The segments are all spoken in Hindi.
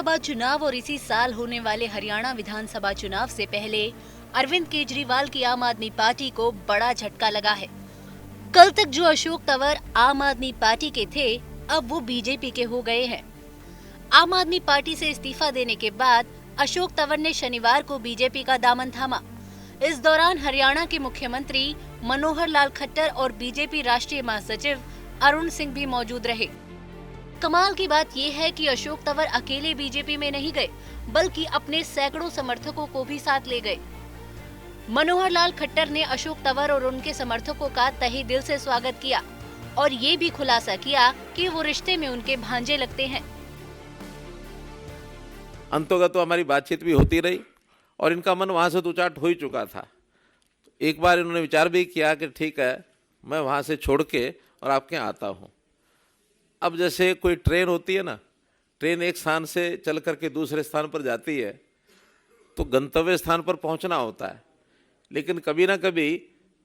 लोकसभा चुनाव और इसी साल होने वाले हरियाणा विधानसभा चुनाव से पहले अरविंद केजरीवाल की आम आदमी पार्टी को बड़ा झटका लगा है। कल तक जो अशोक तंवर आम आदमी पार्टी के थे, अब वो बीजेपी के हो गए हैं। आम आदमी पार्टी से इस्तीफा देने के बाद अशोक तंवर ने शनिवार को बीजेपी का दामन थामा। इस दौरान हरियाणा के मुख्यमंत्री मनोहर लाल खट्टर और बीजेपी राष्ट्रीय महासचिव अरुण सिंह भी मौजूद रहे। कमाल की बात यह है कि अशोक तंवर अकेले बीजेपी में नहीं गए, बल्कि अपने सैकड़ों समर्थकों को भी साथ ले गए। मनोहर लाल खट्टर ने अशोक तंवर और उनके समर्थकों का तहे दिल से स्वागत किया और ये भी खुलासा किया कि वो रिश्ते में उनके भांजे लगते हैं। अंतोगत तो हमारी बातचीत भी होती रही और इनका मन वहाँ से तो उचाट हो ही चुका था। एक बार इन्होंने विचार भी किया कि ठीक है, मैं वहाँ से छोड़ के और आपके यहाँ आता हूँ। अब जैसे कोई ट्रेन होती है ना, ट्रेन एक स्थान से चल करके दूसरे स्थान पर जाती है तो गंतव्य स्थान पर पहुँचना होता है, लेकिन कभी ना कभी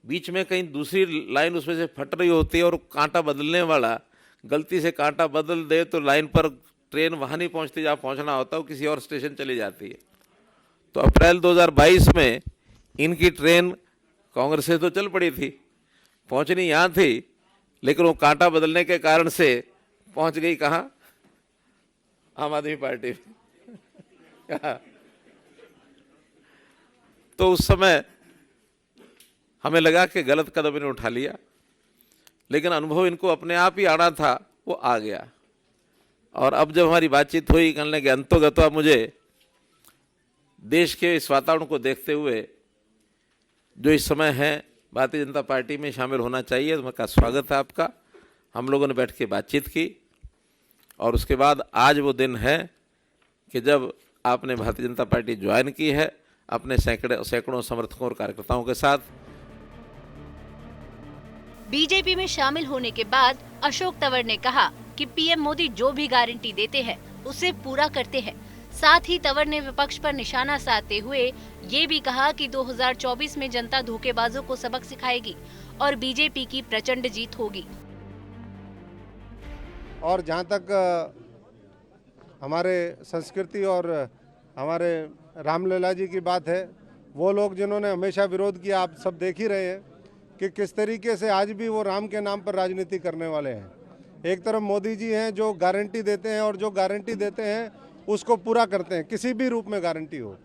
बीच में कहीं दूसरी लाइन उसमें से फट रही होती है और कांटा बदलने वाला गलती से कांटा बदल दे तो लाइन पर ट्रेन वहाँ नहीं पहुँचती जहाँ पहुँचना होता, वो किसी और स्टेशन चली जाती है। तो अप्रैल 2022 में इनकी ट्रेन कांग्रेस से तो चल पड़ी थी, पहुँचनी यहाँ थी, लेकिन वो कांटा बदलने के कारण से पहुँच गई कहाँ? आम आदमी पार्टी में। तो उस समय हमें लगा कि गलत कदम इन्होंने उठा लिया, लेकिन अनुभव इनको अपने आप ही आना था, वो आ गया। और अब जब हमारी बातचीत हुई, कहने लगे अंतोगत्वा मुझे देश के इस वातावरण को देखते हुए जो इस समय है भारतीय जनता पार्टी में शामिल होना चाहिए। तो मैं कहा स्वागत है आपका। हम लोगों ने बैठ के बातचीत की और उसके बाद आज वो दिन है कि जब आपने भारतीय जनता पार्टी ज्वाइन की है अपने सैकड़ों समर्थकों और कार्यकर्ताओं के साथ। बीजेपी में शामिल होने के बाद अशोक तंवर ने कहा कि पीएम मोदी जो भी गारंटी देते हैं उसे पूरा करते हैं। साथ ही तंवर ने विपक्ष पर निशाना साधते हुए ये भी कहा कि 2024 में जनता धोखेबाजों को सबक सिखाएगी और बीजेपी की प्रचंड जीत होगी। और जहाँ तक हमारे संस्कृति और हमारे रामलला जी की बात है, वो लोग जिन्होंने हमेशा विरोध किया, आप सब देख ही रहे हैं कि किस तरीके से आज भी वो राम के नाम पर राजनीति करने वाले हैं। एक तरफ मोदी जी हैं जो गारंटी देते हैं और जो गारंटी देते हैं उसको पूरा करते हैं, किसी भी रूप में गारंटी हो,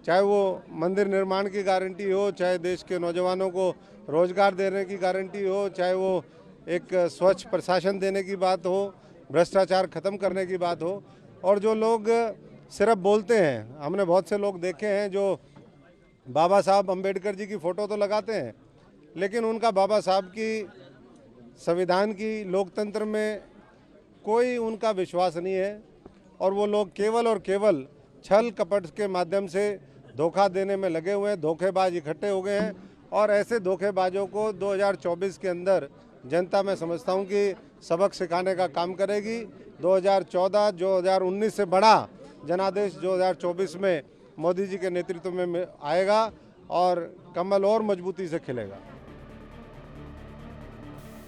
चाहे वो मंदिर निर्माण की गारंटी हो, चाहे देश के नौजवानों को रोजगार देने की गारंटी हो, चाहे वो एक स्वच्छ प्रशासन देने की बात हो, भ्रष्टाचार खत्म करने की बात हो। और जो लोग सिर्फ बोलते हैं, हमने बहुत से लोग देखे हैं जो बाबा साहब अम्बेडकर जी की फ़ोटो तो लगाते हैं, लेकिन उनका बाबा साहब की, संविधान की, लोकतंत्र में कोई उनका विश्वास नहीं है। और वो लोग केवल और केवल छल कपट के माध्यम से धोखा देने में लगे हुए हैं, धोखेबाज इकट्ठे हो गए हैं। और ऐसे धोखेबाजों को 2024 के अंदर जनता, मैं समझता हूं कि सबक सिखाने का काम करेगी। 2019 से बड़ा जनादेश 2024 में मोदी जी के नेतृत्व में आएगा और कमल और मजबूती से खिलेगा।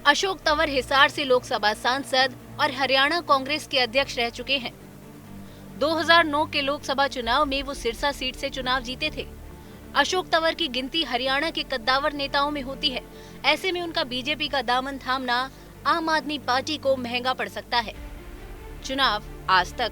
अशोक तंवर हिसार से लोकसभा सांसद और हरियाणा कांग्रेस के अध्यक्ष रह चुके हैं। 2009 के लोकसभा चुनाव में वो सिरसा सीट से चुनाव जीते थे। अशोक तंवर की गिनती हरियाणा के कद्दावर नेताओं में होती है। ऐसे में उनका बीजेपी का दामन थामना आम आदमी पार्टी को महंगा पड़ सकता है। चुनाव आज तक।